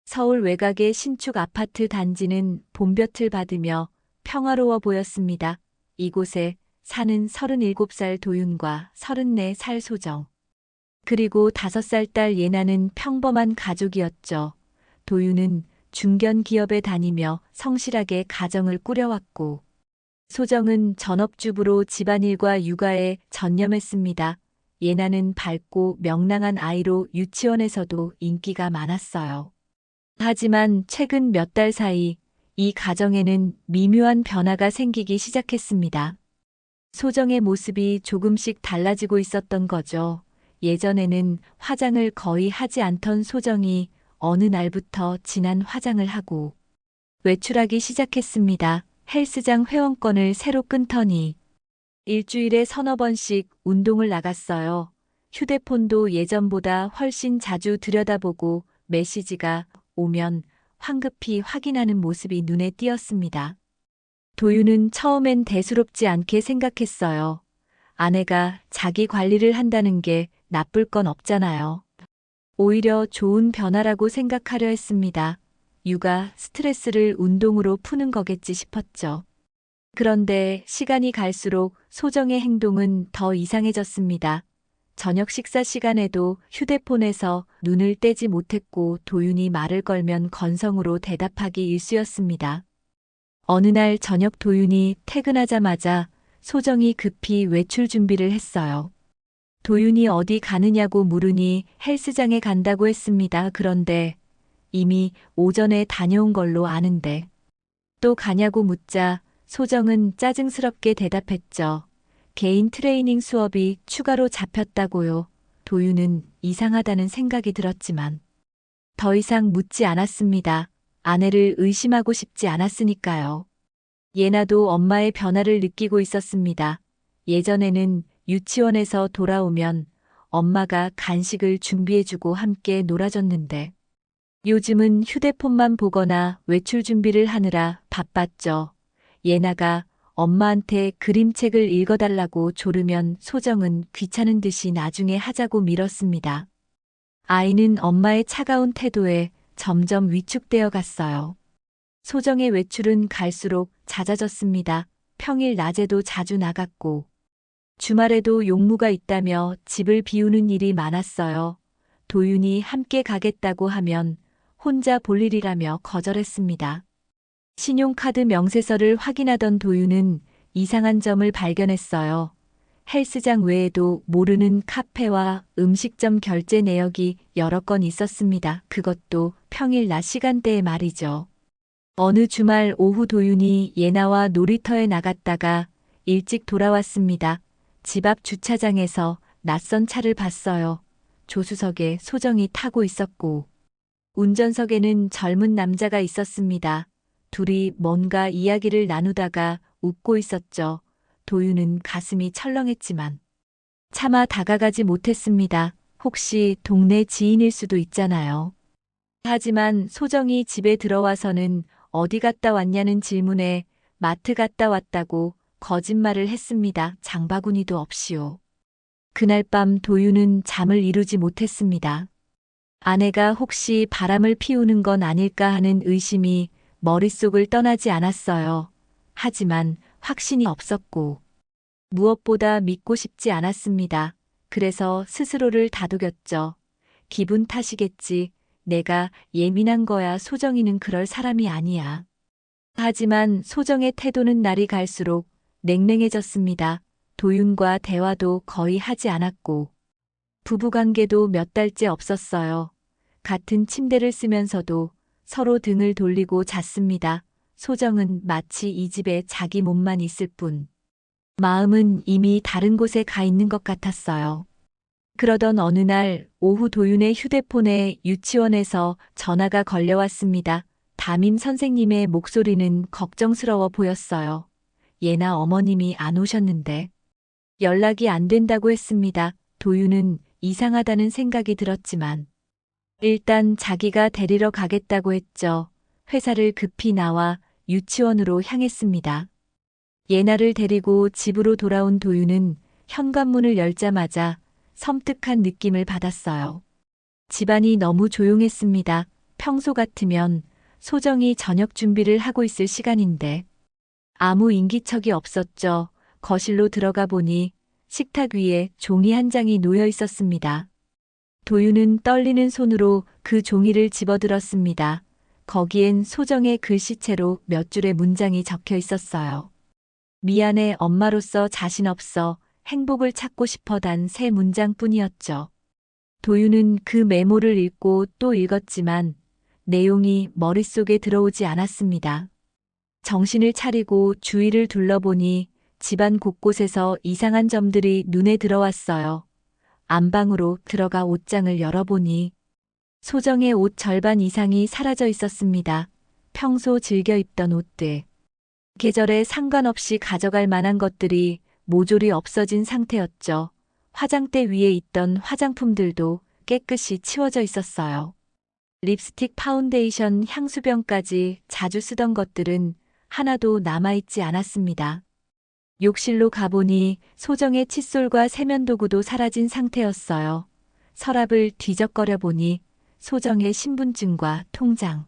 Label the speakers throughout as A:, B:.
A: 서울 외곽의 신축 아파트 단지는 봄볕을 받으며 평화로워 보였습니다. 이곳에 사는 37살 도윤과 34살 소정, 그리고 5살 딸 예나는 평범한 가족이었죠. 도윤은 중견 기업에 다니며 성실하게 가정을 꾸려왔고, 소정은 전업주부로 집안일과 육아에 전념했습니다. 예나는 밝고 명랑한 아이로 유치원에서도 인기가 많았어요. 하지만 최근 몇 달 사이 이 가정에는 미묘한 변화가 생기기 시작했습니다. 소정의 모습이 조금씩 달라지고 있었던 거죠. 예전에는 화장을 거의 하지 않던 소정이 어느 날부터 진한 화장을 하고 외출하기 시작했습니다. 헬스장 회원권을 새로 끊더니 일주일에 서너 번씩 운동을 나갔어요. 휴대폰도 예전보다 훨씬 자주 들여다보고 메시지가 오면 황급히 확인하는 모습이 눈에 띄었습니다. 도윤은 처음엔 대수롭지 않게 생각했어요. 아내가 자기 관리를 한다는 게 나쁠 건 없잖아요. 오히려 좋은 변화라고 생각하려 했습니다. 육아 스트레스를 운동으로 푸는 거겠지 싶었죠. 그런데 시간이 갈수록 소정의 행동은 더 이상해졌습니다. 저녁 식사 시간에도 휴대폰에서 눈을 떼지 못했고 도윤이 말을 걸면 건성으로 대답하기 일쑤였습니다. 어느 날 저녁 도윤이 퇴근하자마자 소정이 급히 외출 준비를 했어요. 도윤이 어디 가느냐고 물으니 헬스장에 간다고 했습니다. 그런데 이미 오전에 다녀온 걸로 아는데 또 가냐고 묻자 소정은 짜증스럽게 대답했죠. 개인 트레이닝 수업이 추가로 잡혔다고요. 도윤은 이상하다는 생각이 들었지만 더 이상 묻지 않았습니다. 아내를 의심하고 싶지 않았으니까요. 예나도 엄마의 변화를 느끼고 있었습니다. 예전에는 유치원에서 돌아오면 엄마가 간식을 준비해주고 함께 놀아줬는데 요즘은 휴대폰만 보거나 외출 준비를 하느라 바빴죠. 예나가 엄마한테 그림책을 읽어달라고 조르면 소정은 귀찮은 듯이 나중에 하자고 미뤘습니다. 아이는 엄마의 차가운 태도에 점점 위축되어 갔어요. 소정의 외출은 갈수록 잦아졌습니다. 평일 낮에도 자주 나갔고 주말에도 용무가 있다며 집을 비우는 일이 많았어요. 도윤이 함께 가겠다고 하면 혼자 볼 일이라며 거절했습니다. 신용카드 명세서를 확인하던 도윤은 이상한 점을 발견했어요. 헬스장 외에도 모르는 카페와 음식점 결제 내역이 여러 건 있었습니다. 그것도 평일 낮 시간대에 말이죠. 어느 주말 오후 도윤이 예나와 놀이터에 나갔다가 일찍 돌아왔습니다. 집 앞 주차장에서 낯선 차를 봤어요. 조수석에 소정이 타고 있었고 운전석에는 젊은 남자가 있었습니다. 둘이 뭔가 이야기를 나누다가 웃고 있었죠. 도윤은 가슴이 철렁했지만 차마 다가가지 못했습니다. 혹시 동네 지인일 수도 있잖아요. 하지만 소정이 집에 들어와서는 어디 갔다 왔냐는 질문에 마트 갔다 왔다고 거짓말을 했습니다. 장바구니도 없이요. 그날 밤 도윤은 잠을 이루지 못했습니다. 아내가 혹시 바람을 피우는 건 아닐까 하는 의심이 머릿속을 떠나지 않았어요. 하지만 확신이 없었고 무엇보다 믿고 싶지 않았습니다. 그래서 스스로를 다독였죠. 기분 탓이겠지. 내가 예민한 거야. 소정이는 그럴 사람이 아니야. 하지만 소정의 태도는 날이 갈수록 냉랭해졌습니다. 도윤과 대화도 거의 하지 않았고 부부관계도 몇 달째 없었어요. 같은 침대를 쓰면서도 서로 등을 돌리고 잤습니다. 소정은 마치 이 집에 자기 몸만 있을 뿐 마음은 이미 다른 곳에 가 있는 것 같았어요. 그러던 어느 날 오후 도윤의 휴대폰에 유치원에서 전화가 걸려왔습니다. 담임 선생님의 목소리는 걱정스러워 보였어요. 예나 어머님이 안 오셨는데 연락이 안 된다고 했습니다. 도윤은 이상하다는 생각이 들었지만 일단 자기가 데리러 가겠다고 했죠. 회사를 급히 나와 유치원으로 향했습니다. 예나를 데리고 집으로 돌아온 도윤은 현관문을 열자마자 섬뜩한 느낌을 받았어요. 집안이 너무 조용했습니다. 평소 같으면 소정이 저녁 준비를 하고 있을 시간인데 아무 인기척이 없었죠. 거실로 들어가 보니 식탁 위에 종이 한 장이 놓여 있었습니다. 도윤은 떨리는 손으로 그 종이를 집어들었습니다. 거기엔 소정의 글씨체로 몇 줄의 문장이 적혀 있었어요. 미안해, 엄마로서 자신 없어. 행복을 찾고 싶어. 단 세 문장뿐이었죠. 도윤은 그 메모를 읽고 또 읽었지만 내용이 머릿속에 들어오지 않았습니다. 정신을 차리고 주위를 둘러보니 집안 곳곳에서 이상한 점들이 눈에 들어왔어요. 안방으로 들어가 옷장을 열어보니 소정의 옷 절반 이상이 사라져 있었습니다. 평소 즐겨 입던 옷들. 계절에 상관없이 가져갈 만한 것들이 모조리 없어진 상태였죠. 화장대 위에 있던 화장품들도 깨끗이 치워져 있었어요. 립스틱, 파운데이션, 향수병까지 자주 쓰던 것들은 하나도 남아있지 않았습니다. 욕실로 가보니 소정의 칫솔과 세면도구도 사라진 상태였어요. 서랍을 뒤적거려 보니 소정의 신분증과 통장,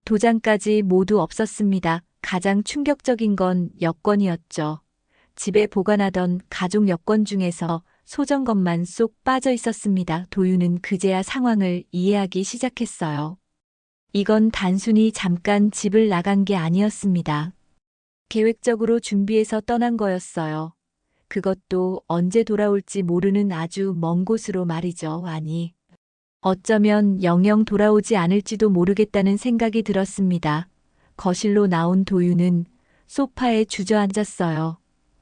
A: 도장까지 모두 없었습니다. 가장 충격적인 건 여권이었죠. 집에 보관하던 가족 여권 중에서 소정 것만 쏙 빠져 있었습니다. 도윤은 그제야 상황을 이해하기 시작했어요. 이건 단순히 잠깐 집을 나간 게 아니었습니다. 계획적으로 준비해서 떠난 거였어요. 그것도 언제 돌아올지 모르는 아주 먼 곳으로 말이죠. 아니, 어쩌면 영영 돌아오지 않을지도 모르겠다는 생각이 들었습니다. 거실로 나온 도윤은 소파에 주저앉았어요.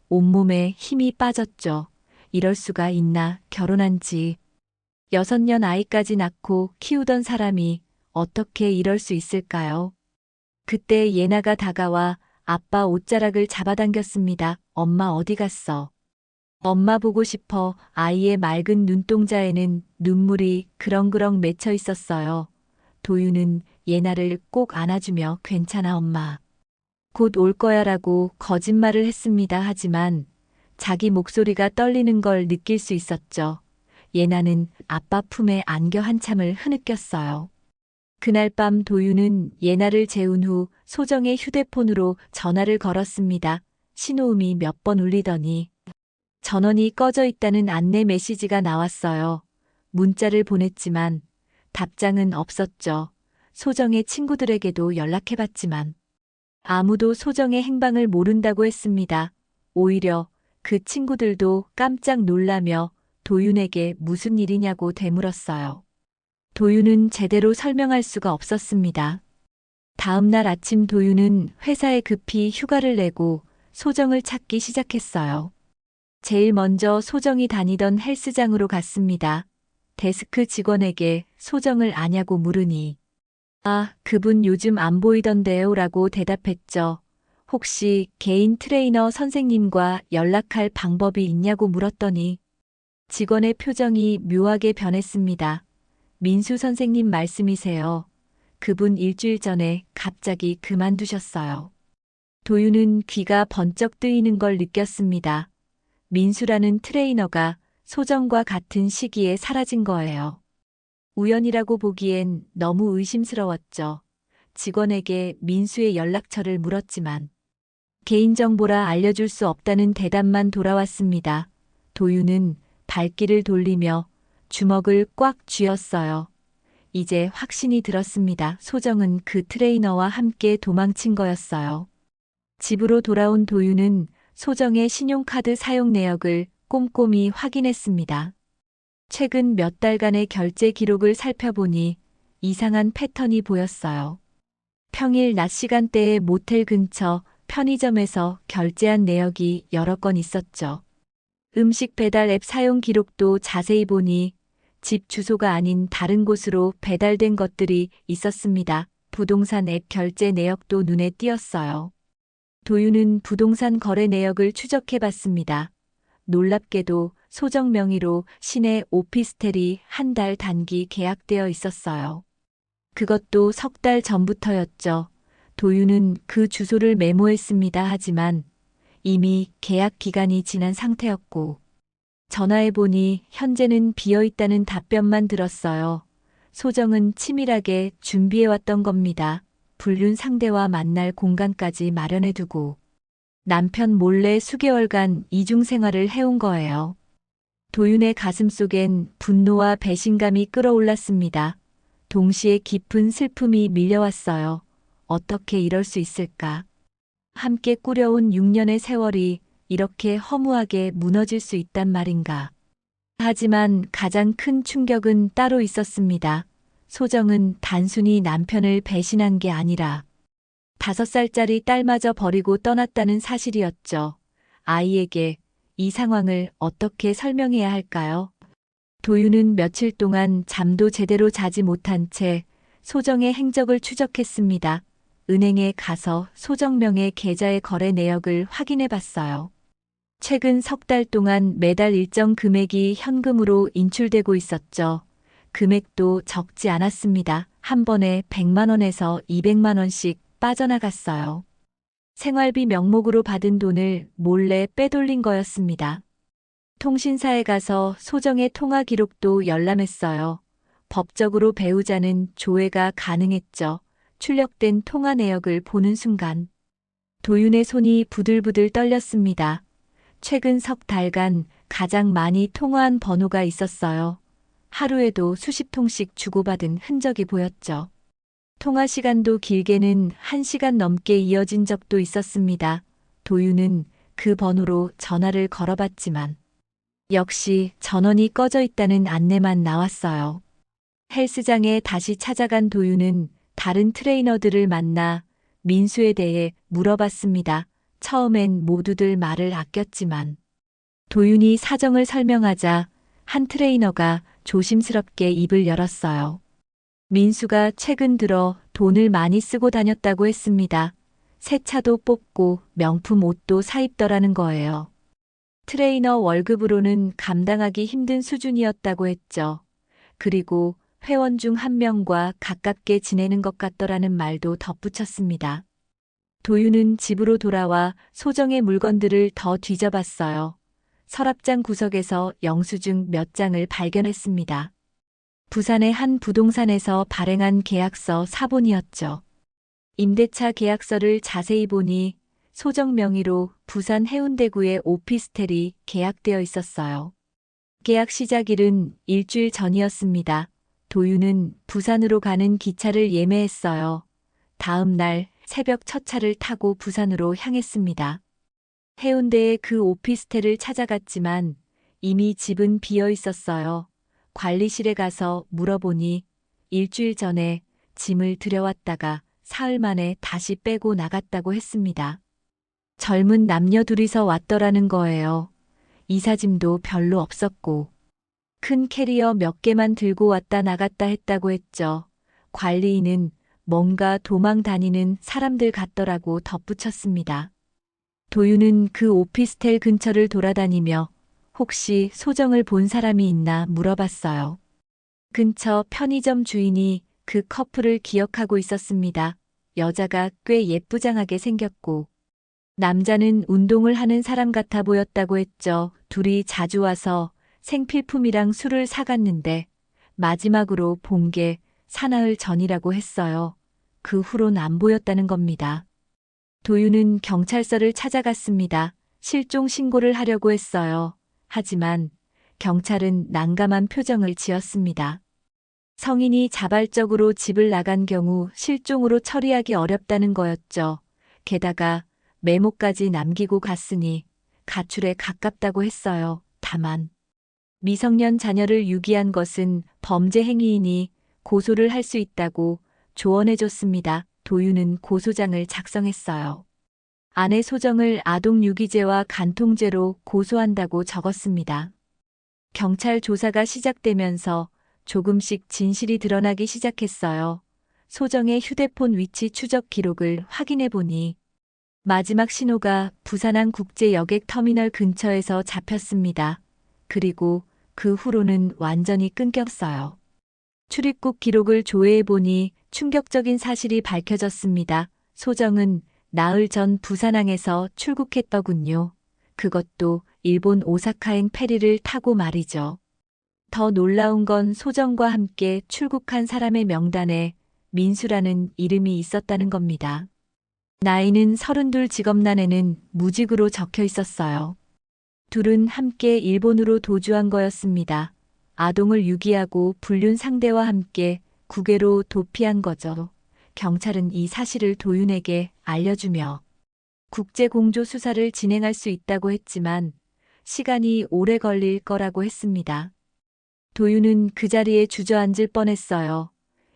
A: 온몸에 힘이 빠졌죠. 이럴 수가 있나. 결혼한 지 6년 아이까지 낳고 키우던 사람이 어떻게 이럴 수 있을까요? 그때 예나가 다가와 아빠 옷자락을 잡아당겼습니다. 엄마 어디 갔어? 엄마 보고 싶어. 아이의 맑은 눈동자에는 눈물이 그렁그렁 맺혀 있었어요. 도윤은 예나를 꼭 안아주며 괜찮아 엄마. 곧 올 거야라고 거짓말을 했습니다. 하지만 자기 목소리가 떨리는 걸 느낄 수 있었죠. 예나는 아빠 품에 안겨 한참을 흐느꼈어요. 그날 밤 도윤은 예나를 재운 후 소정의 휴대폰으로 전화를 걸었습니다. 신호음이 몇 번 울리더니 전원이 꺼져 있다는 안내 메시지가 나왔어요. 문자를 보냈지만 답장은 없었죠. 소정의 친구들에게도 연락해봤지만 아무도 소정의 행방을 모른다고 했습니다. 오히려 그 친구들도 깜짝 놀라며 도윤에게 무슨 일이냐고 되물었어요. 도윤은 제대로 설명할 수가 없었습니다. 다음 날 아침 도윤은 회사에 급히 휴가를 내고 소정을 찾기 시작했어요. 제일 먼저 소정이 다니던 헬스장으로 갔습니다. 데스크 직원에게 소정을 아냐고 물으니 아, 그분 요즘 안 보이던데요 라고 대답했죠. 혹시 개인 트레이너 선생님과 연락할 방법이 있냐고 물었더니 직원의 표정이 묘하게 변했습니다. 민수 선생님 말씀이세요. 그분 일주일 전에 갑자기 그만두셨어요. 도윤은 귀가 번쩍 뜨이는 걸 느꼈습니다. 민수라는 트레이너가 소정과 같은 시기에 사라진 거예요. 우연이라고 보기엔 너무 의심스러웠죠. 직원에게 민수의 연락처를 물었지만 개인정보라 알려줄 수 없다는 대답만 돌아왔습니다. 도윤은 발길을 돌리며 주먹을 꽉 쥐었어요. 이제 확신이 들었습니다. 소정은 그 트레이너와 함께 도망친 거였어요. 집으로 돌아온 도윤은 소정의 신용카드 사용 내역을 꼼꼼히 확인했습니다. 최근 몇 달간의 결제 기록을 살펴보니 이상한 패턴이 보였어요. 평일 낮 시간대에 모텔 근처 편의점에서 결제한 내역이 여러 건 있었죠. 음식 배달 앱 사용 기록도 자세히 보니 집 주소가 아닌 다른 곳으로 배달된 것들이 있었습니다. 부동산 앱 결제 내역도 눈에 띄었어요. 도윤은 부동산 거래 내역을 추적해봤습니다. 놀랍게도 소정 명의로 시내 오피스텔이 한 달 단기 계약되어 있었어요. 그것도 석 달 전부터였죠. 도윤은 그 주소를 메모했습니다. 하지만 이미 계약 기간이 지난 상태였고 전화해보니 현재는 비어있다는 답변만 들었어요. 소정은 치밀하게 준비해왔던 겁니다. 불륜 상대와 만날 공간까지 마련해두고 남편 몰래 수개월간 이중 생활을 해온 거예요. 도윤의 가슴속엔 분노와 배신감이 끓어올랐습니다. 동시에 깊은 슬픔이 밀려왔어요. 어떻게 이럴 수 있을까? 함께 꾸려온 6년의 세월이 이렇게 허무하게 무너질 수 있단 말인가? 하지만 가장 큰 충격은 따로 있었습니다. 소정은 단순히 남편을 배신한 게 아니라 5살짜리 딸마저 버리고 떠났다는 사실이었죠. 아이에게 이 상황을 어떻게 설명해야 할까요? 도윤은 며칠 동안 잠도 제대로 자지 못한 채 소정의 행적을 추적했습니다. 은행에 가서 소정 명의 계좌의 거래 내역을 확인해 봤어요. 최근 석 달 동안 매달 일정 금액이 현금으로 인출되고 있었죠. 금액도 적지 않았습니다. 한 번에 100만 원에서 200만 원씩 빠져나갔어요. 생활비 명목으로 받은 돈을 몰래 빼돌린 거였습니다. 통신사에 가서 소정의 통화 기록도 열람했어요. 법적으로 배우자는 조회가 가능했죠. 출력된 통화 내역을 보는 순간 도윤의 손이 부들부들 떨렸습니다. 최근 석 달간 가장 많이 통화한 번호가 있었어요. 하루에도 수십 통씩 주고받은 흔적이 보였죠. 통화 시간도 길게는 1시간 넘게 이어진 적도 있었습니다. 도윤은 그 번호로 전화를 걸어봤지만 역시 전원이 꺼져 있다는 안내만 나왔어요. 헬스장에 다시 찾아간 도윤은 다른 트레이너들을 만나 민수에 대해 물어봤습니다. 처음엔 모두들 말을 아꼈지만 도윤이 사정을 설명하자 한 트레이너가 조심스럽게 입을 열었어요. 민수가 최근 들어 돈을 많이 쓰고 다녔다고 했습니다. 새 차도 뽑고 명품 옷도 사입더라는 거예요. 트레이너 월급으로는 감당하기 힘든 수준이었다고 했죠. 그리고 회원 중 한 명과 가깝게 지내는 것 같더라는 말도 덧붙였습니다. 도윤은 집으로 돌아와 소정의 물건들을 더 뒤져봤어요. 서랍장 구석에서 영수증 몇 장을 발견했습니다. 부산의 한 부동산에서 발행한 계약서 사본이었죠. 임대차 계약서를 자세히 보니 소정 명의로 부산 해운대구의 오피스텔이 계약되어 있었어요. 계약 시작일은 일주일 전이었습니다. 도윤은 부산으로 가는 기차를 예매했어요. 다음 날 새벽 첫 차를 타고 부산으로 향했습니다. 해운대의 그 오피스텔을 찾아갔지만 이미 집은 비어 있었어요. 관리실에 가서 물어보니 일주일 전에 짐을 들여왔다가 사흘 만에 다시 빼고 나갔다고 했습니다. 젊은 남녀 둘이서 왔더라는 거예요. 이사짐도 별로 없었고 큰 캐리어 몇 개만 들고 왔다 나갔다 했다고 했죠. 관리인은 뭔가 도망 다니는 사람들 같더라고 덧붙였습니다. 도윤은 그 오피스텔 근처를 돌아다니며 혹시 소정을 본 사람이 있나 물어봤어요. 근처 편의점 주인이 그 커플을 기억하고 있었습니다. 여자가 꽤 예쁘장하게 생겼고 남자는 운동을 하는 사람 같아 보였다고 했죠. 둘이 자주 와서 생필품이랑 술을 사갔는데 마지막으로 본 게 사나흘 전이라고 했어요. 그 후론 안 보였다는 겁니다. 도윤은 경찰서를 찾아갔습니다. 실종 신고를 하려고 했어요. 하지만 경찰은 난감한 표정을 지었습니다. 성인이 자발적으로 집을 나간 경우 실종으로 처리하기 어렵다는 거였죠. 게다가 메모까지 남기고 갔으니 가출에 가깝다고 했어요. 다만 미성년 자녀를 유기한 것은 범죄 행위이니 고소를 할 수 있다고 조언해줬습니다. 도윤은 고소장을 작성했어요. 아내 소정을 아동유기죄와 간통죄로 고소한다고 적었습니다. 경찰 조사가 시작되면서 조금씩 진실이 드러나기 시작했어요. 소정의 휴대폰 위치 추적 기록을 확인해 보니 마지막 신호가 부산항 국제 여객 터미널 근처에서 잡혔습니다. 그리고 그 후로는 완전히 끊겼어요. 출입국 기록을 조회해 보니 충격적인 사실이 밝혀졌습니다. 소정은 나흘 전 부산항에서 출국했더군요. 그것도 일본 오사카행 페리를 타고 말이죠. 더 놀라운 건 소정과 함께 출국한 사람의 명단에 민수라는 이름이 있었다는 겁니다. 나이는 32, 직업란에는 무직으로 적혀 있었어요. 둘은 함께 일본으로 도주한 거였습니다. 아동을 유기하고 불륜 상대와 함께 국외로 도피한 거죠. 경찰은 이 사실을 도윤에게 알려주며 국제 공조 수사를 진행할 수 있다고 했지만 시간이 오래 걸릴 거라고 했습니다. 도윤은 그 자리에 주저앉을 뻔했어요.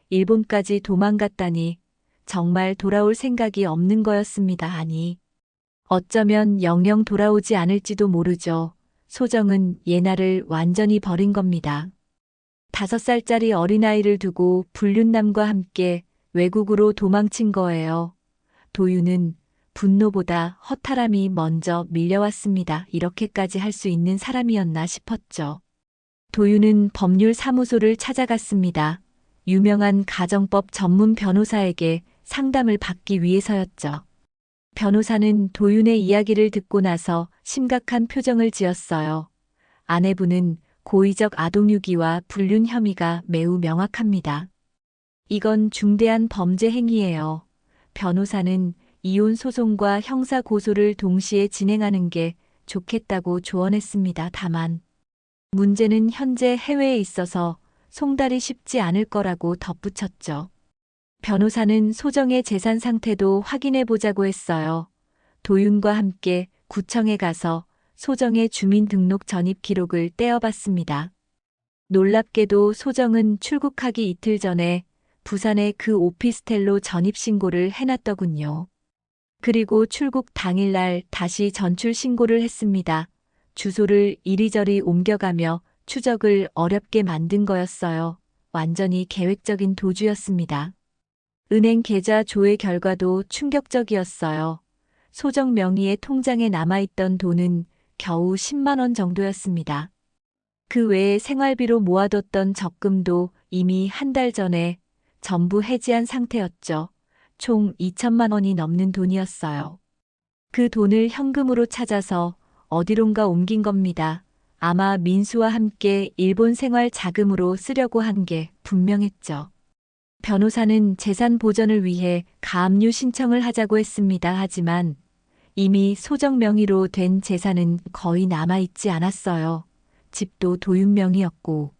A: 일본까지 도망갔다니 정말 돌아올 생각이 없는 거였습니다. 아니, 어쩌면 영영 돌아오지 않을지도 모르죠. 소정은 예나를 완전히 버린 겁니다. 5살짜리 어린아이를 두고 불륜남과 함께 외국으로 도망친 거예요. 도윤은 분노보다 허탈함이 먼저 밀려왔습니다. 이렇게까지 할 수 있는 사람이었나 싶었죠. 도윤은 법률사무소를 찾아갔습니다. 유명한 가정법 전문 변호사에게 상담을 받기 위해서였죠. 변호사는 도윤의 이야기를 듣고 나서 심각한 표정을 지었어요. 아내분은 고의적 아동유기와 불륜 혐의가 매우 명확합니다. 이건 중대한 범죄 행위예요. 변호사는 이혼 소송과 형사 고소를 동시에 진행하는 게 좋겠다고 조언했습니다. 다만 문제는 현재 해외에 있어서 송달이 쉽지 않을 거라고 덧붙였죠. 변호사는 소정의 재산 상태도 확인해 보자고 했어요. 도윤과 함께 구청에 가서 소정의 주민등록 전입 기록을 떼어봤습니다. 놀랍게도 소정은 출국하기 이틀 전에 부산의 그 오피스텔로 전입신고를 해놨더군요. 그리고 출국 당일날 다시 전출신고를 했습니다. 주소를 이리저리 옮겨가며 추적을 어렵게 만든 거였어요. 완전히 계획적인 도주였습니다. 은행 계좌 조회 결과도 충격적이었어요. 소정 명의의 통장에 남아있던 돈은 겨우 10만 원 정도였습니다. 그 외에 생활비로 모아뒀던 적금도 이미 한 달 전에 전부 해지한 상태였죠. 총 2천만 원이 넘는 돈이었어요. 그 돈을 현금으로 찾아서 어디론가 옮긴 겁니다. 아마 민수와 함께 일본 생활 자금으로 쓰려고 한 게 분명했죠. 변호사는 재산 보전을 위해 가압류 신청을 하자고 했습니다. 하지만 이미 소정 명의로 된 재산은 거의 남아있지 않았어요. 집도 도윤 명의였고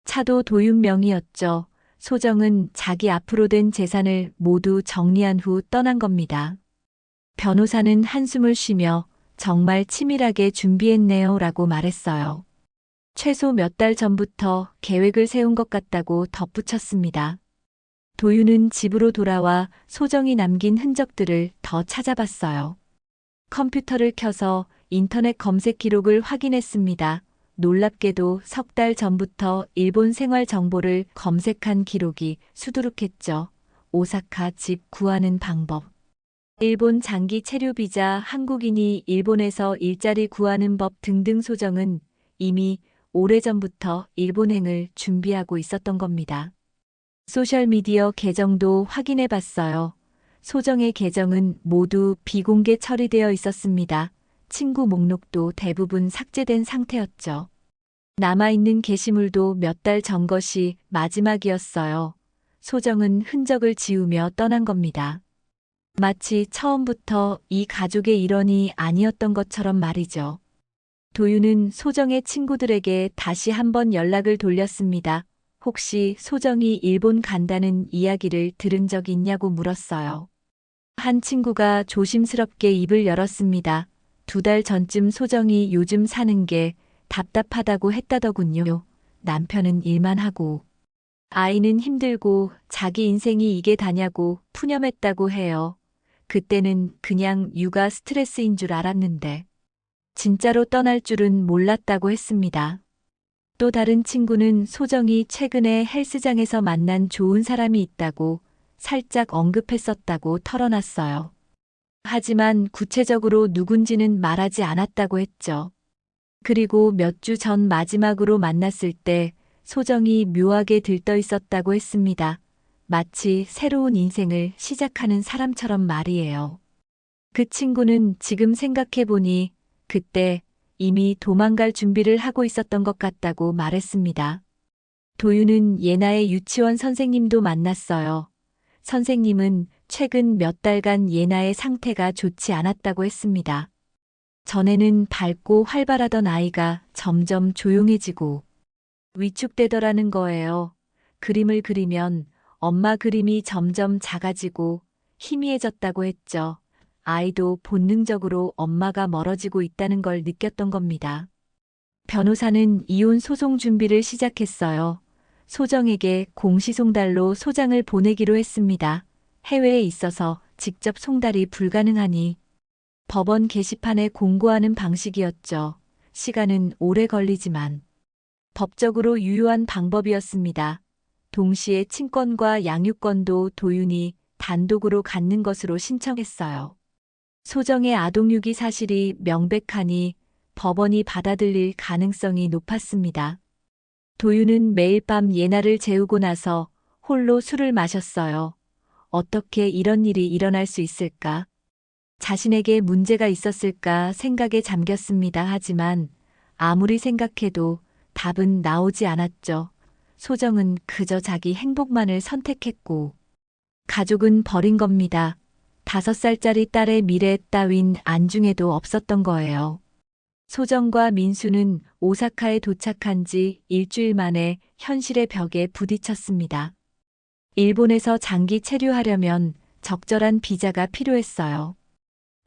A: 차도 도윤 명의였죠. 소정은 자기 앞으로 된 재산을 모두 정리한 후 떠난 겁니다. 변호사는 한숨을 쉬며 정말 치밀하게 준비했네요 라고 말했어요. 최소 몇 달 전부터 계획을 세운 것 같다고 덧붙였습니다. 도윤은 집으로 돌아와 소정이 남긴 흔적들을 더 찾아봤어요. 컴퓨터를 켜서 인터넷 검색 기록을 확인했습니다. 놀랍게도 3달 전부터 일본 생활 정보를 검색한 기록이 수두룩했죠. 오사카 집 구하는 방법. 일본 장기 체류 비자, 한국인이 일본에서 일자리 구하는 법 등등. 소정은 이미 오래전부터 일본행을 준비하고 있었던 겁니다. 소셜미디어 계정도 확인해 봤어요. 소정의 계정은 모두 비공개 처리되어 있었습니다. 친구 목록도 대부분 삭제된 상태였죠. 남아있는 게시물도 몇 달 전 것이 마지막이었어요. 소정은 흔적을 지우며 떠난 겁니다. 마치 처음부터 이 가족의 일원이 아니었던 것처럼 말이죠. 도윤은 소정의 친구들에게 다시 한번 연락을 돌렸습니다. 혹시 소정이 일본 간다는 이야기를 들은 적 있냐고 물었어요. 한 친구가 조심스럽게 입을 열었습니다. 2달 전쯤 소정이 요즘 사는 게 답답하다고 했다더군요. 남편은 일만 하고 아이는 힘들고 자기 인생이 이게 다냐고 푸념했다고 해요. 그때는 그냥 육아 스트레스인 줄 알았는데 진짜로 떠날 줄은 몰랐다고 했습니다. 또 다른 친구는 소정이 최근에 헬스장에서 만난 좋은 사람이 있다고 살짝 언급했었다고 털어놨어요. 하지만 구체적으로 누군지는 말하지 않았다고 했죠. 그리고 몇 주 전 마지막으로 만났을 때 소정이 묘하게 들떠 있었다고 했습니다. 마치 새로운 인생을 시작하는 사람처럼 말이에요. 그 친구는 지금 생각해보니 그때 이미 도망갈 준비를 하고 있었던 것 같다고 말했습니다. 도윤은 예나의 유치원 선생님도 만났어요. 선생님은 최근 몇 달간 예나의 상태가 좋지 않았다고 했습니다. 전에는 밝고 활발하던 아이가 점점 조용해지고 위축되더라는 거예요. 그림을 그리면 엄마 그림이 점점 작아지고 희미해졌다고 했죠. 아이도 본능적으로 엄마가 멀어지고 있다는 걸 느꼈던 겁니다. 변호사는 이혼 소송 준비를 시작했어요. 소정에게 공시송달로 소장을 보내기로 했습니다. 해외에 있어서 직접 송달이 불가능하니 법원 게시판에 공고하는 방식이었죠. 시간은 오래 걸리지만 법적으로 유효한 방법이었습니다. 동시에 친권과 양육권도 도윤이 단독으로 갖는 것으로 신청했어요. 소정의 아동유기 사실이 명백하니 법원이 받아들일 가능성이 높았습니다. 도윤은 매일 밤 예나를 재우고 나서 홀로 술을 마셨어요. 어떻게 이런 일이 일어날 수 있을까? 자신에게 문제가 있었을까 생각에 잠겼습니다. 하지만 아무리 생각해도 답은 나오지 않았죠. 소정은 그저 자기 행복만을 선택했고 가족은 버린 겁니다. 5살짜리 딸의 미래 따윈 안중에도 없었던 거예요. 소정과 민수는 오사카에 도착한 지 일주일 만에 현실의 벽에 부딪혔습니다. 일본에서 장기 체류하려면 적절한 비자가 필요했어요.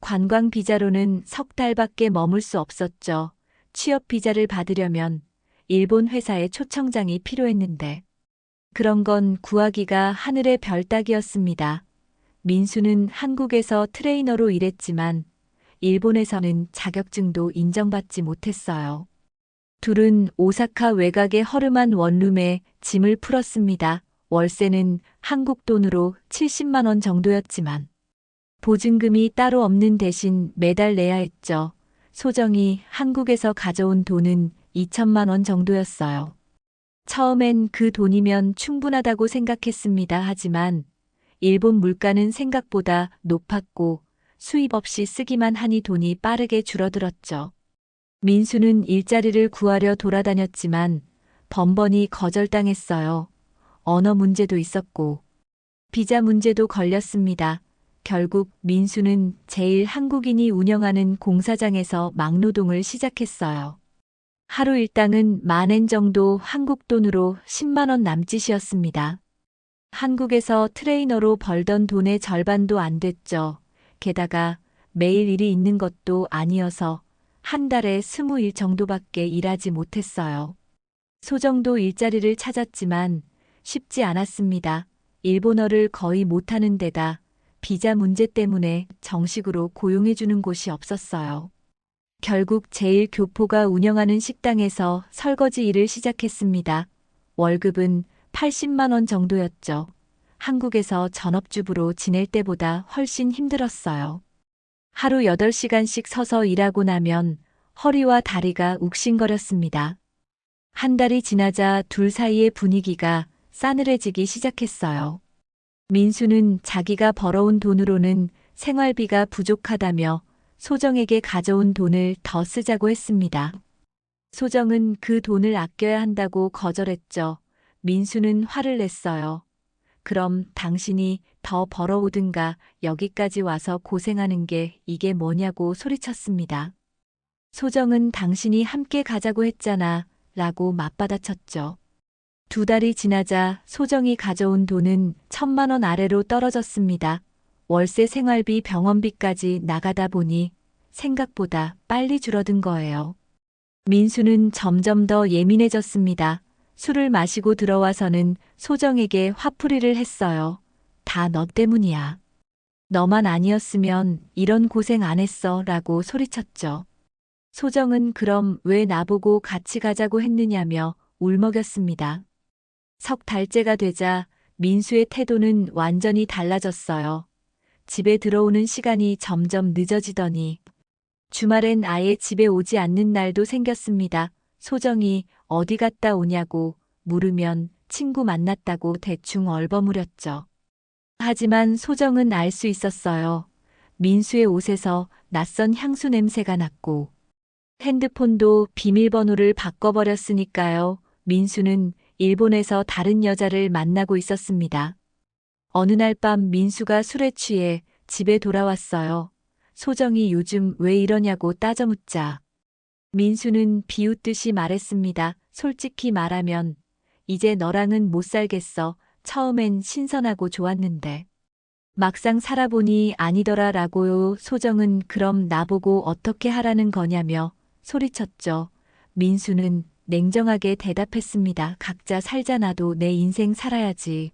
A: 관광 비자로는 석 달밖에 머물 수 없었죠. 취업 비자를 받으려면 일본 회사의 초청장이 필요했는데 그런 건 구하기가 하늘의 별 따기였습니다. 민수는 한국에서 트레이너로 일했지만 일본에서는 자격증도 인정받지 못했어요. 둘은 오사카 외곽의 허름한 원룸에 짐을 풀었습니다. 월세는 한국 돈으로 70만 원 정도였지만 보증금이 따로 없는 대신 매달 내야 했죠. 소정이 한국에서 가져온 돈은 2천만 원 정도였어요. 처음엔 그 돈이면 충분하다고 생각했습니다. 하지만 일본 물가는 생각보다 높았고 수입 없이 쓰기만 하니 돈이 빠르게 줄어들었죠. 민수는 일자리를 구하려 돌아다녔지만 번번이 거절당했어요. 언어 문제도 있었고 비자 문제도 걸렸습니다. 결국 민수는 제일 한국인이 운영하는 공사장에서 막노동을 시작했어요. 하루 일당은 10,000엔 정도 한국 돈으로 10만 원 남짓이었습니다. 한국에서 트레이너로 벌던 돈의 절반도 안 됐죠. 게다가 매일 일이 있는 것도 아니어서 한 달에 20일 정도밖에 일하지 못했어요. 소정도 일자리를 찾았지만 쉽지 않았습니다. 일본어를 거의 못하는 데다 비자 문제 때문에 정식으로 고용해주는 곳이 없었어요. 결국 제1교포가 운영하는 식당에서 설거지 일을 시작했습니다. 월급은 80만 원 정도였죠. 한국에서 전업주부로 지낼 때보다 훨씬 힘들었어요. 하루 8시간씩 서서 일하고 나면 허리와 다리가 욱신거렸습니다. 한 달이 지나자 둘 사이의 분위기가 싸늘해지기 시작했어요. 민수는 자기가 벌어온 돈으로는 생활비가 부족하다며 소정에게 가져온 돈을 더 쓰자고 했습니다. 소정은 그 돈을 아껴야 한다고 거절했죠. 민수는 화를 냈어요. 그럼 당신이 더 벌어오든가 여기까지 와서 고생하는 게 이게 뭐냐고 소리쳤습니다. 소정은 당신이 함께 가자고 했잖아 라고 맞받아쳤죠. 2달이 지나자 소정이 가져온 돈은 1,000만 원 아래로 떨어졌습니다. 월세 생활비 병원비까지 나가다 보니 생각보다 빨리 줄어든 거예요. 민수는 점점 더 예민해졌습니다. 술을 마시고 들어와서는 소정에게 화풀이를 했어요. 다 너 때문이야. 너만 아니었으면 이런 고생 안 했어 라고 소리쳤죠. 소정은 그럼 왜 나보고 같이 가자고 했느냐며 울먹였습니다. 석 달째가 되자 민수의 태도는 완전히 달라졌어요. 집에 들어오는 시간이 점점 늦어지더니 주말엔 아예 집에 오지 않는 날도 생겼습니다. 소정이 어디 갔다 오냐고 물으면 친구 만났다고 대충 얼버무렸죠. 하지만 소정은 알 수 있었어요. 민수의 옷에서 낯선 향수 냄새가 났고 핸드폰도 비밀번호를 바꿔버렸으니까요. 민수는 일본에서 다른 여자를 만나고 있었습니다. 어느 날 밤 민수가 술에 취해 집에 돌아왔어요. 소정이 요즘 왜 이러냐고 따져묻자 민수는 비웃듯이 말했습니다. 솔직히 말하면 이제 너랑은 못 살겠어. 처음엔 신선하고 좋았는데 막상 살아보니 아니더라라고요. 소정은 그럼 나보고 어떻게 하라는 거냐며 소리쳤죠. 민수는 냉정하게 대답했습니다. 각자 살자나도 내 인생 살아야지.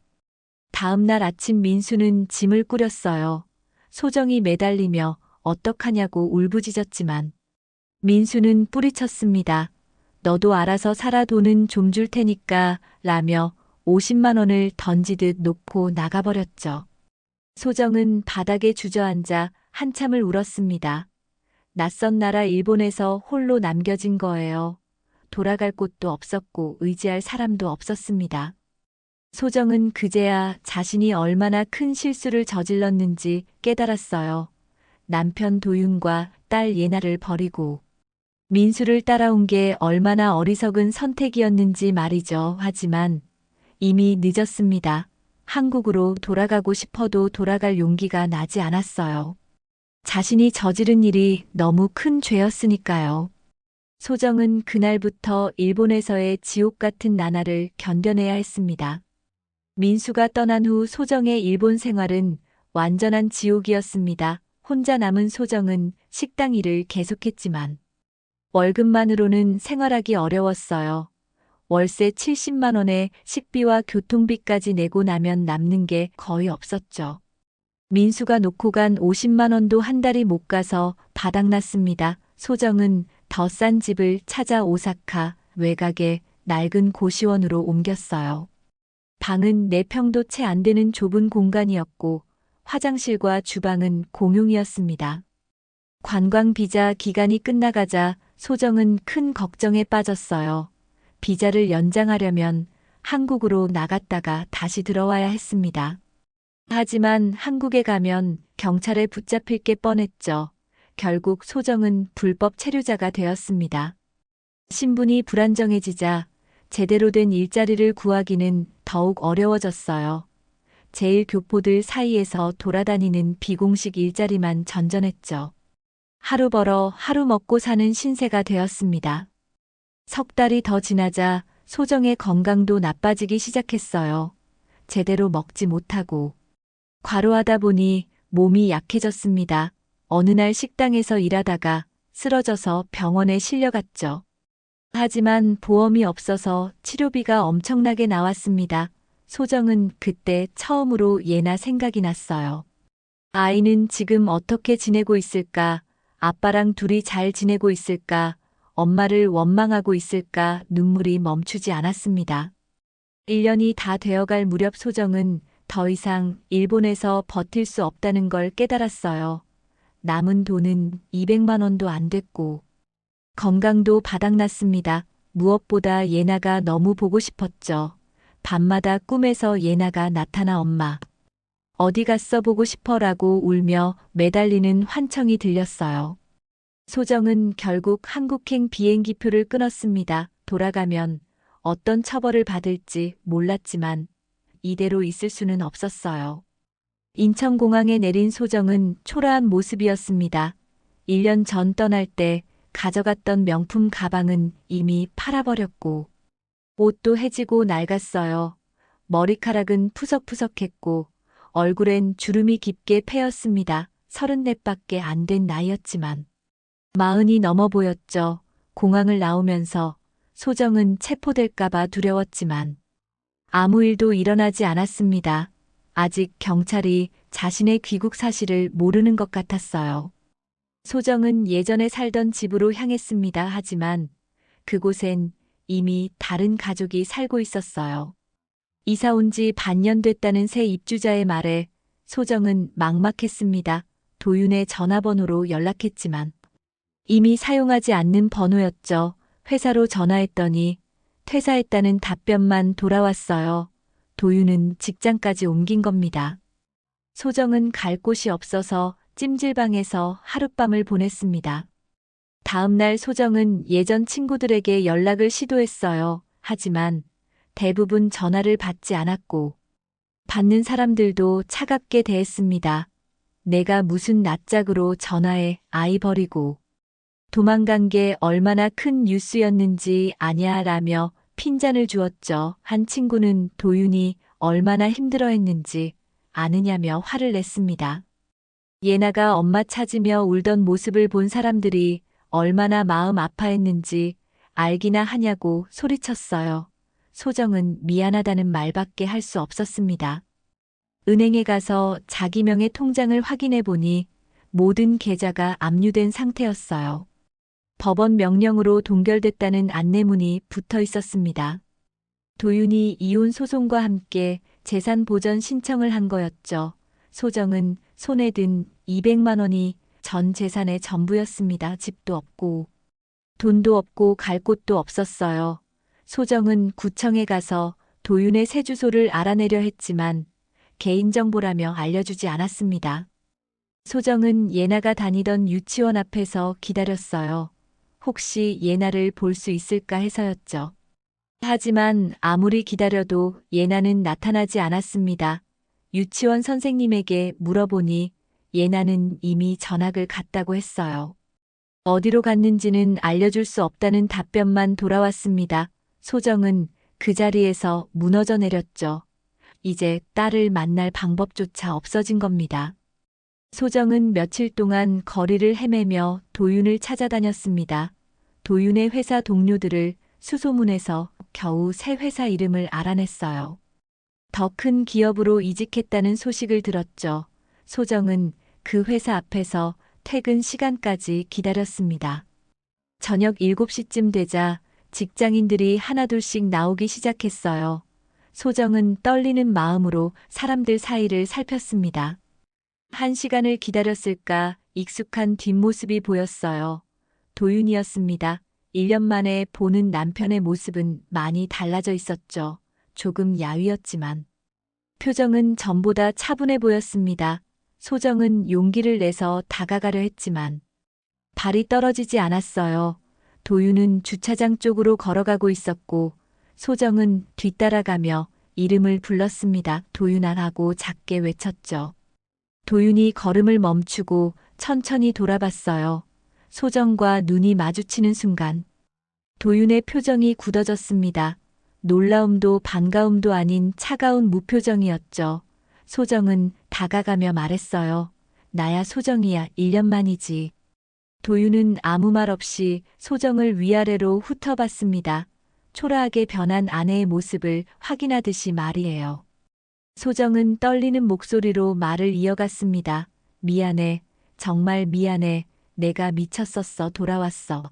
A: 다음 날 아침 민수는 짐을 꾸렸어요. 소정이 매달리며 어떡하냐고 울부짖었지만 민수는 뿌리쳤습니다. 너도 알아서 살아 돈은 좀 줄 테니까 라며 50만 원을 던지듯 놓고 나가버렸죠. 소정은 바닥에 주저앉아 한참을 울었습니다. 낯선 나라 일본에서 홀로 남겨진 거예요. 돌아갈 곳도 없었고 의지할 사람도 없었습니다. 소정은 그제야 자신이 얼마나 큰 실수를 저질렀는지 깨달았어요. 남편 도윤과 딸 예나를 버리고 민수를 따라온 게 얼마나 어리석은 선택이었는지 말이죠. 하지만 이미 늦었습니다. 한국으로 돌아가고 싶어도 돌아갈 용기가 나지 않았어요. 자신이 저지른 일이 너무 큰 죄였으니까요. 소정은 그날부터 일본에서의 지옥 같은 나날을 견뎌내야 했습니다. 민수가 떠난 후 소정의 일본 생활은 완전한 지옥이었습니다. 혼자 남은 소정은 식당 일을 계속했지만 월급만으로는 생활하기 어려웠어요. 월세 70만 원에 식비와 교통비까지 내고 나면 남는 게 거의 없었죠. 민수가 놓고 간 50만 원도 한 달이 못 가서 바닥났습니다. 소정은 더 싼 집을 찾아 오사카 외곽의 낡은 고시원으로 옮겼어요. 방은 4평도 채 안 되는 좁은 공간이었고 화장실과 주방은 공용이었습니다. 관광 비자 기간이 끝나가자 소정은 큰 걱정에 빠졌어요. 비자를 연장하려면 한국으로 나갔다가 다시 들어와야 했습니다. 하지만 한국에 가면 경찰에 붙잡힐 게 뻔했죠. 결국 소정은 불법 체류자가 되었습니다. 신분이 불안정해지자 제대로 된 일자리를 구하기는 더욱 어려워졌어요. 제일 교포들 사이에서 돌아다니는 비공식 일자리만 전전했죠. 하루 벌어 하루 먹고 사는 신세가 되었습니다. 석 달이 더 지나자 소정의 건강도 나빠지기 시작했어요. 제대로 먹지 못하고 과로하다 보니 몸이 약해졌습니다. 어느 날 식당에서 일하다가 쓰러져서 병원에 실려갔죠. 하지만 보험이 없어서 치료비가 엄청나게 나왔습니다. 소정은 그때 처음으로 예나 생각이 났어요. 아이는 지금 어떻게 지내고 있을까? 아빠랑 둘이 잘 지내고 있을까? 엄마를 원망하고 있을까? 눈물이 멈추지 않았습니다. 1년이 다 되어갈 무렵 소정은 더 이상 일본에서 버틸 수 없다는 걸 깨달았어요. 남은 돈은 200만 원도 안 됐고 건강도 바닥났습니다. 무엇보다 예나가 너무 보고 싶었죠. 밤마다 꿈에서 예나가 나타나 엄마 어디 갔어 보고 싶어라고 울며 매달리는 환청이 들렸어요. 소정은 결국 한국행 비행기표를 끊었습니다. 돌아가면 어떤 처벌을 받을지 몰랐지만 이대로 있을 수는 없었어요. 인천공항에 내린 소정은 초라한 모습이었습니다. 1년 전 떠날 때 가져갔던 명품 가방은 이미 팔아버렸고 옷도 해지고 낡았어요. 머리카락은 푸석푸석했고 얼굴엔 주름이 깊게 패였습니다. 34밖에 안 된 나이였지만 40이 넘어 보였죠. 공항을 나오면서 소정은 체포될까봐 두려웠지만 아무 일도 일어나지 않았습니다. 아직 경찰이 자신의 귀국 사실을 모르는 것 같았어요. 소정은 예전에 살던 집으로 향했습니다. 하지만 그곳엔 이미 다른 가족이 살고 있었어요. 이사 온 지 반년 됐다는 새 입주자의 말에 소정은 막막했습니다. 도윤의 전화번호로 연락했지만 이미 사용하지 않는 번호였죠. 회사로 전화했더니 퇴사했다는 답변만 돌아왔어요. 도윤은 직장까지 옮긴 겁니다. 소정은 갈 곳이 없어서 찜질방에서 하룻밤을 보냈습니다. 다음 날 소정은 예전 친구들에게 연락을 시도했어요. 하지만 대부분 전화를 받지 않았고 받는 사람들도 차갑게 대했습니다. 내가 무슨 낯짝으로 전화해 아이 버리고 도망간 게 얼마나 큰 뉴스였는지 아냐라며 핀잔을 주었죠. 한 친구는 도윤이 얼마나 힘들어했는지 아느냐며 화를 냈습니다. 예나가 엄마 찾으며 울던 모습을 본 사람들이 얼마나 마음 아파했는지 알기나 하냐고 소리쳤어요. 소정은 미안하다는 말밖에 할 수 없었습니다. 은행에 가서 자기 명의 통장을 확인해 보니 모든 계좌가 압류된 상태였어요. 법원 명령으로 동결됐다는 안내문이 붙어 있었습니다. 도윤이 이혼 소송과 함께 재산 보전 신청을 한 거였죠. 소정은 손에 든 200만 원이 전 재산의 전부였습니다. 집도 없고 돈도 없고 갈 곳도 없었어요. 소정은 구청에 가서 도윤의 새 주소를 알아내려 했지만 개인정보라며 알려주지 않았습니다. 소정은 예나가 다니던 유치원 앞에서 기다렸어요. 혹시 예나를 볼 수 있을까 해서였죠. 하지만 아무리 기다려도 예나는 나타나지 않았습니다. 유치원 선생님에게 물어보니 예나는 이미 전학을 갔다고 했어요. 어디로 갔는지는 알려줄 수 없다는 답변만 돌아왔습니다. 소정은 그 자리에서 무너져 내렸죠. 이제 딸을 만날 방법조차 없어진 겁니다. 소정은 며칠 동안 거리를 헤매며 도윤을 찾아다녔습니다. 도윤의 회사 동료들을 수소문해서 겨우 새 회사 이름을 알아냈어요. 더 큰 기업으로 이직했다는 소식을 들었죠. 소정은 그 회사 앞에서 퇴근 시간까지 기다렸습니다. 저녁 7시쯤 되자 직장인들이 하나둘씩 나오기 시작했어요. 소정은 떨리는 마음으로 사람들 사이를 살폈습니다. 1시간을 기다렸을까 익숙한 뒷모습이 보였어요. 도윤이었습니다. 1년 만에 보는 남편의 모습은 많이 달라져 있었죠. 조금 야위었지만 표정은 전보다 차분해 보였습니다. 소정은 용기를 내서 다가가려 했지만 발이 떨어지지 않았어요. 도윤은 주차장 쪽으로 걸어가고 있었고 소정은 뒤따라가며 이름을 불렀습니다. 도윤아라고 작게 외쳤죠. 도윤이 걸음을 멈추고 천천히 돌아봤어요. 소정과 눈이 마주치는 순간 도윤의 표정이 굳어졌습니다. 놀라움도 반가움도 아닌 차가운 무표정이었죠. 소정은 다가가며 말했어요. 나야 소정이야. 1년 만이지. 도윤은 아무 말 없이 소정을 위아래로 훑어봤습니다. 초라하게 변한 아내의 모습을 확인하듯이 말이에요. 소정은 떨리는 목소리로 말을 이어갔습니다. 미안해. 정말 미안해. 내가 미쳤었어. 돌아왔어.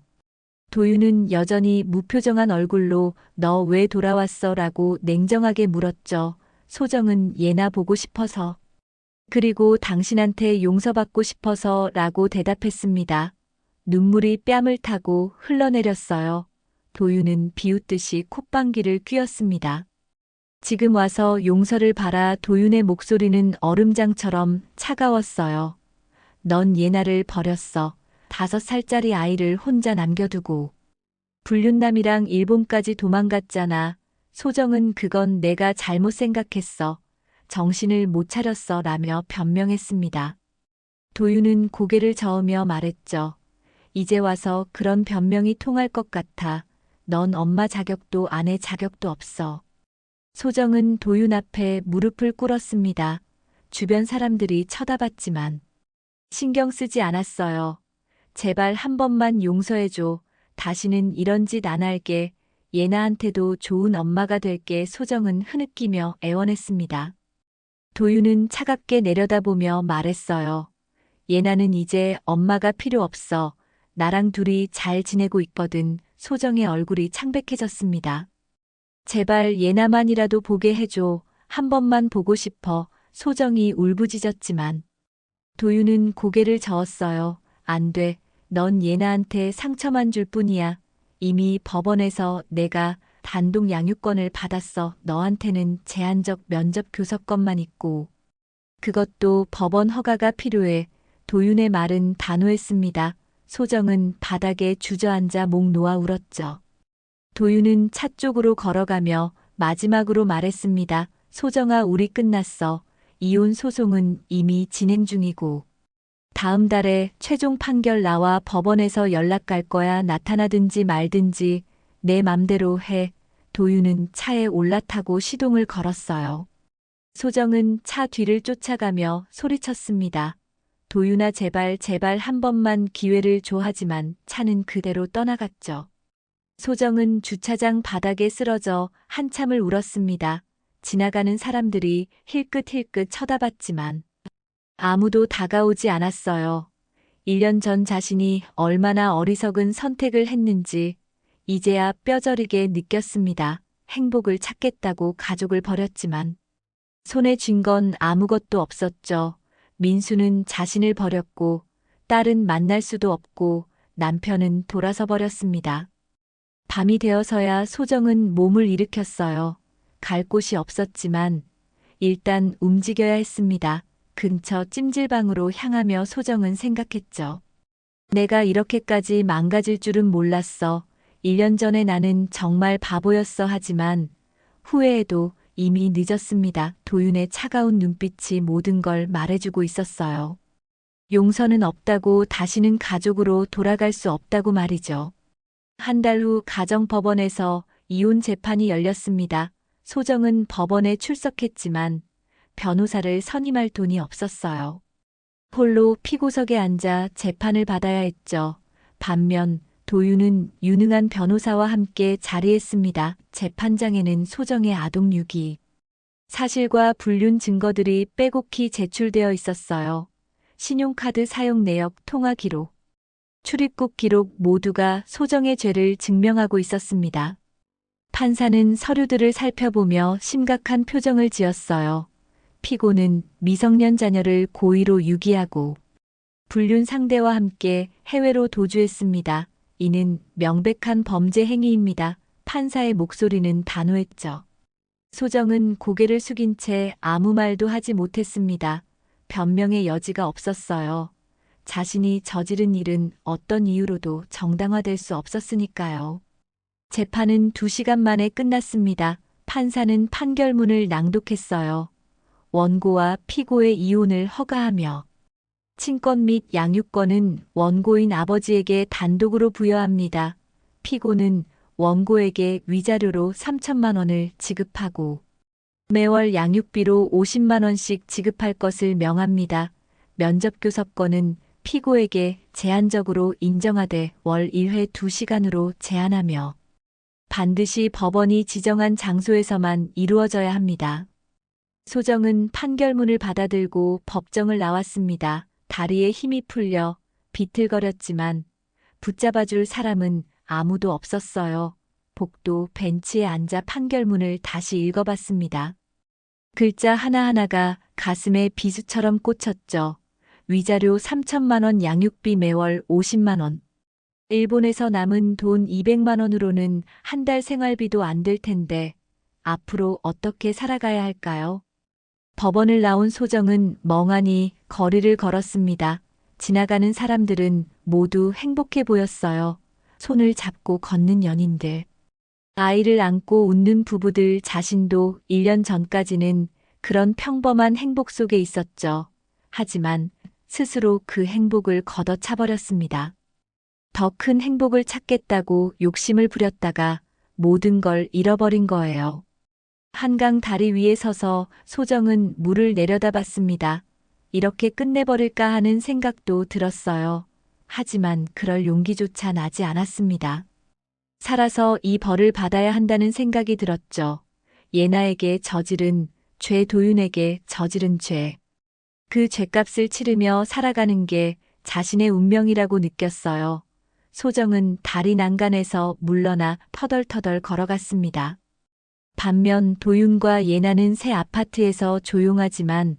A: 도윤은 여전히 무표정한 얼굴로 너 왜 돌아왔어? 라고 냉정하게 물었죠. 소정은 예나 보고 싶어서. 그리고 당신한테 용서받고 싶어서 라고 대답했습니다. 눈물이 뺨을 타고 흘러내렸어요. 도윤은 비웃듯이 콧방귀를 뀌었습니다. 지금 와서 용서를 바라. 도윤의 목소리는 얼음장처럼 차가웠어요. 넌 예나를 버렸어. 5살짜리 아이를 혼자 남겨두고. 불륜남이랑 일본까지 도망갔잖아. 소정은 그건 내가 잘못 생각했어. 정신을 못 차렸어. 라며 변명했습니다. 도윤은 고개를 저으며 말했죠. 이제 와서 그런 변명이 통할 것 같아. 넌 엄마 자격도 아내 자격도 없어. 소정은 도윤 앞에 무릎을 꿇었습니다. 주변 사람들이 쳐다봤지만 신경 쓰지 않았어요. 제발 한 번만 용서해줘. 다시는 이런 짓 안 할게. 예나한테도 좋은 엄마가 될게. 소정은 흐느끼며 애원했습니다. 도윤은 차갑게 내려다보며 말했어요. 예나는 이제 엄마가 필요 없어. 나랑 둘이 잘 지내고 있거든. 소정의 얼굴이 창백해졌습니다. 제발 예나만이라도 보게 해줘. 한 번만 보고 싶어. 소정이 울부짖었지만 도윤은 고개를 저었어요. 안 돼. 넌 예나한테 상처만 줄 뿐이야. 이미 법원에서 내가 단독 양육권을 받았어. 너한테는 제한적 면접 교섭권만 있고. 그것도 법원 허가가 필요해. 도윤의 말은 단호했습니다. 소정은 바닥에 주저앉아 목 놓아 울었죠. 도윤은 차 쪽으로 걸어가며 마지막으로 말했습니다. 소정아, 우리 끝났어. 이혼 소송은 이미 진행 중이고. 다음 달에 최종 판결 나와 법원에서 연락 갈 거야. 나타나든지 말든지 내 맘대로 해. 도윤은 차에 올라타고 시동을 걸었어요. 소정은 차 뒤를 쫓아가며 소리쳤습니다. 도윤아, 제발 제발 한 번만 기회를 줘. 하지만 차는 그대로 떠나갔죠. 소정은 주차장 바닥에 쓰러져 한참을 울었습니다. 지나가는 사람들이 힐끗힐끗 쳐다봤지만 아무도 다가오지 않았어요. 1년 전 자신이 얼마나 어리석은 선택을 했는지 이제야 뼈저리게 느꼈습니다. 행복을 찾겠다고 가족을 버렸지만 손에 쥔 건 아무것도 없었죠. 민수는 자신을 버렸고 딸은 만날 수도 없고 남편은 돌아서 버렸습니다. 밤이 되어서야 소정은 몸을 일으켰어요. 갈 곳이 없었지만 일단 움직여야 했습니다. 근처 찜질방으로 향하며 소정은 생각했죠. 내가 이렇게까지 망가질 줄은 몰랐어. 1년 전에 나는 정말 바보였어. 하지만 후회해도 이미 늦었습니다. 도윤의 차가운 눈빛이 모든 걸 말해주고 있었어요. 용서는 없다고, 다시는 가족으로 돌아갈 수 없다고 말이죠. 한 달 후 가정법원에서 이혼 재판이 열렸습니다. 소정은 법원에 출석했지만 변호사를 선임할 돈이 없었어요. 홀로 피고석에 앉아 재판을 받아야 했죠. 반면 도윤은 유능한 변호사와 함께 자리했습니다. 재판장에는 소정의 아동 유기 사실과 불륜 증거들이 빼곡히 제출되어 있었어요. 신용카드 사용 내역, 통화 기록, 출입국 기록 모두가 소정의 죄를 증명하고 있었습니다. 판사는 서류들을 살펴보며 심각한 표정을 지었어요. 피고는 미성년 자녀를 고의로 유기하고 불륜 상대와 함께 해외로 도주했습니다. 이는 명백한 범죄 행위입니다. 판사의 목소리는 단호했죠. 소정은 고개를 숙인 채 아무 말도 하지 못했습니다. 변명의 여지가 없었어요. 자신이 저지른 일은 어떤 이유로도 정당화될 수 없었으니까요. 재판은 2시간 만에 끝났습니다. 판사는 판결문을 낭독했어요. 원고와 피고의 이혼을 허가하며 친권 및 양육권은 원고인 아버지에게 단독으로 부여합니다. 피고는 원고에게 위자료로 3천만 원을 지급하고 매월 양육비로 50만 원씩 지급할 것을 명합니다. 면접교섭권은 피고에게 제한적으로 인정하되 월 1회 2시간으로 제한하며 반드시 법원이 지정한 장소에서만 이루어져야 합니다. 소정은 판결문을 받아들고 법정을 나왔습니다. 다리에 힘이 풀려 비틀거렸지만 붙잡아줄 사람은 아무도 없었어요. 복도 벤치에 앉아 판결문을 다시 읽어봤습니다. 글자 하나하나가 가슴에 비수처럼 꽂혔죠. 위자료 3천만 원, 양육비 매월 50만 원. 일본에서 남은 돈 200만 원으로는 한 달 생활비도 안 될 텐데 앞으로 어떻게 살아가야 할까요? 법원을 나온 소정은 멍하니 거리를 걸었습니다. 지나가는 사람들은 모두 행복해 보였어요. 손을 잡고 걷는 연인들, 아이를 안고 웃는 부부들, 자신도 1년 전까지는 그런 평범한 행복 속에 있었죠. 하지만 스스로 그 행복을 걷어차버렸습니다. 더 큰 행복을 찾겠다고 욕심을 부렸다가 모든 걸 잃어버린 거예요. 한강 다리 위에 서서 소정은 물을 내려다봤습니다. 이렇게 끝내버릴까 하는 생각도 들었어요. 하지만 그럴 용기조차 나지 않았습니다. 살아서 이 벌을 받아야 한다는 생각이 들었죠. 예나에게 저지른 죄, 도윤에게 저지른 죄. 그 죄값을 치르며 살아가는 게 자신의 운명이라고 느꼈어요. 소정은 다리 난간에서 물러나 터덜터덜 걸어갔습니다. 반면 도윤과 예나는 새 아파트에서 조용하지만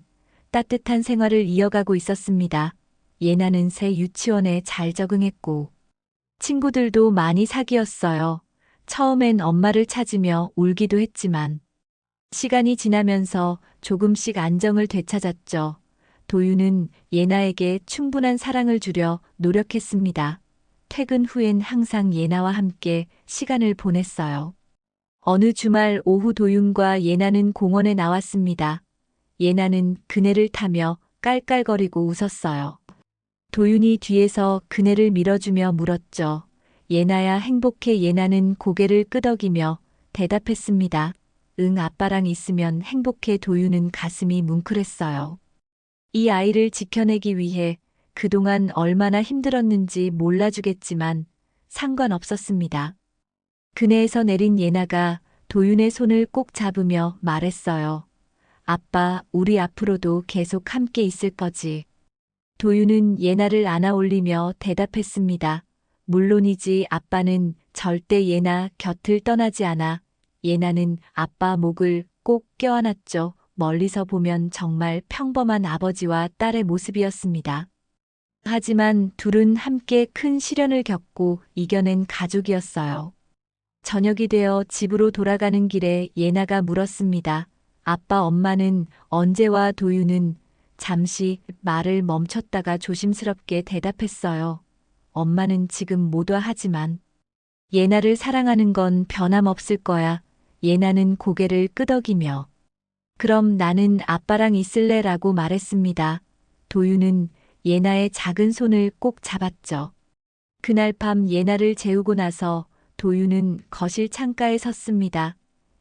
A: 따뜻한 생활을 이어가고 있었습니다. 예나는 새 유치원에 잘 적응했고 친구들도 많이 사귀었어요. 처음엔 엄마를 찾으며 울기도 했지만 시간이 지나면서 조금씩 안정을 되찾았죠. 도윤은 예나에게 충분한 사랑을 주려 노력했습니다. 퇴근 후엔 항상 예나와 함께 시간을 보냈어요. 어느 주말 오후 도윤과 예나는 공원에 나왔습니다. 예나는 그네를 타며 깔깔거리고 웃었어요. 도윤이 뒤에서 그네를 밀어주며 물었죠. 예나야 행복해? 예나는 고개를 끄덕이며 대답했습니다. 응, 아빠랑 있으면 행복해. 도윤은 가슴이 뭉클했어요. 이 아이를 지켜내기 위해 그동안 얼마나 힘들었는지 몰라주겠지만 상관없었습니다. 그네에서 내린 예나가 도윤의 손을 꼭 잡으며 말했어요. 아빠, 우리 앞으로도 계속 함께 있을 거지. 도윤은 예나를 안아 올리며 대답했습니다. 물론이지. 아빠는 절대 예나 곁을 떠나지 않아. 예나는 아빠 목을 꼭 껴안았죠. 멀리서 보면 정말 평범한 아버지와 딸의 모습이었습니다. 하지만 둘은 함께 큰 시련을 겪고 이겨낸 가족이었어요. 저녁이 되어 집으로 돌아가는 길에 예나가 물었습니다. 아빠, 엄마는 언제 와? 도윤은 잠시 말을 멈췄다가 조심스럽게 대답했어요. 엄마는 지금 못 와. 하지만 예나를 사랑하는 건 변함없을 거야. 예나는 고개를 끄덕이며 그럼 나는 아빠랑 있을래? 라고 말했습니다. 도윤은 예나의 작은 손을 꼭 잡았죠. 그날 밤 예나를 재우고 나서 도윤은 거실 창가에 섰습니다.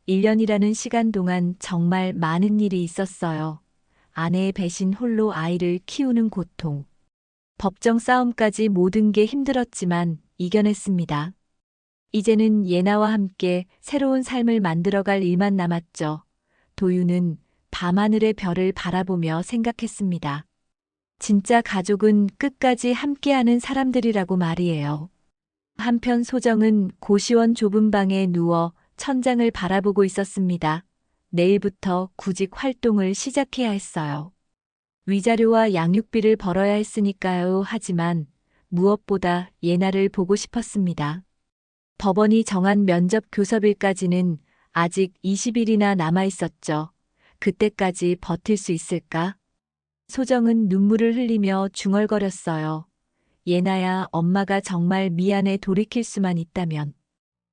A: 1년이라는 시간 동안 정말 많은 일이 있었어요. 아내의 배신, 홀로 아이를 키우는 고통, 법정 싸움까지 모든 게 힘들었지만 이겨냈습니다. 이제는 예나와 함께 새로운 삶을 만들어갈 일만 남았죠. 도윤은 밤하늘의 별을 바라보며 생각했습니다. 진짜 가족은 끝까지 함께하는 사람들이라고 말이에요. 한편 소정은 고시원 좁은 방에 누워 천장을 바라보고 있었습니다. 내일부터 구직 활동을 시작해야 했어요. 위자료와 양육비를 벌어야 했으니까요. 하지만 무엇보다 예나를 보고 싶었습니다. 법원이 정한 면접 교섭일까지는 아직 20일이나 남아 있었죠. 그때까지 버틸 수 있을까? 소정은 눈물을 흘리며 중얼거렸어요. 예나야, 엄마가 정말 미안해. 돌이킬 수만 있다면.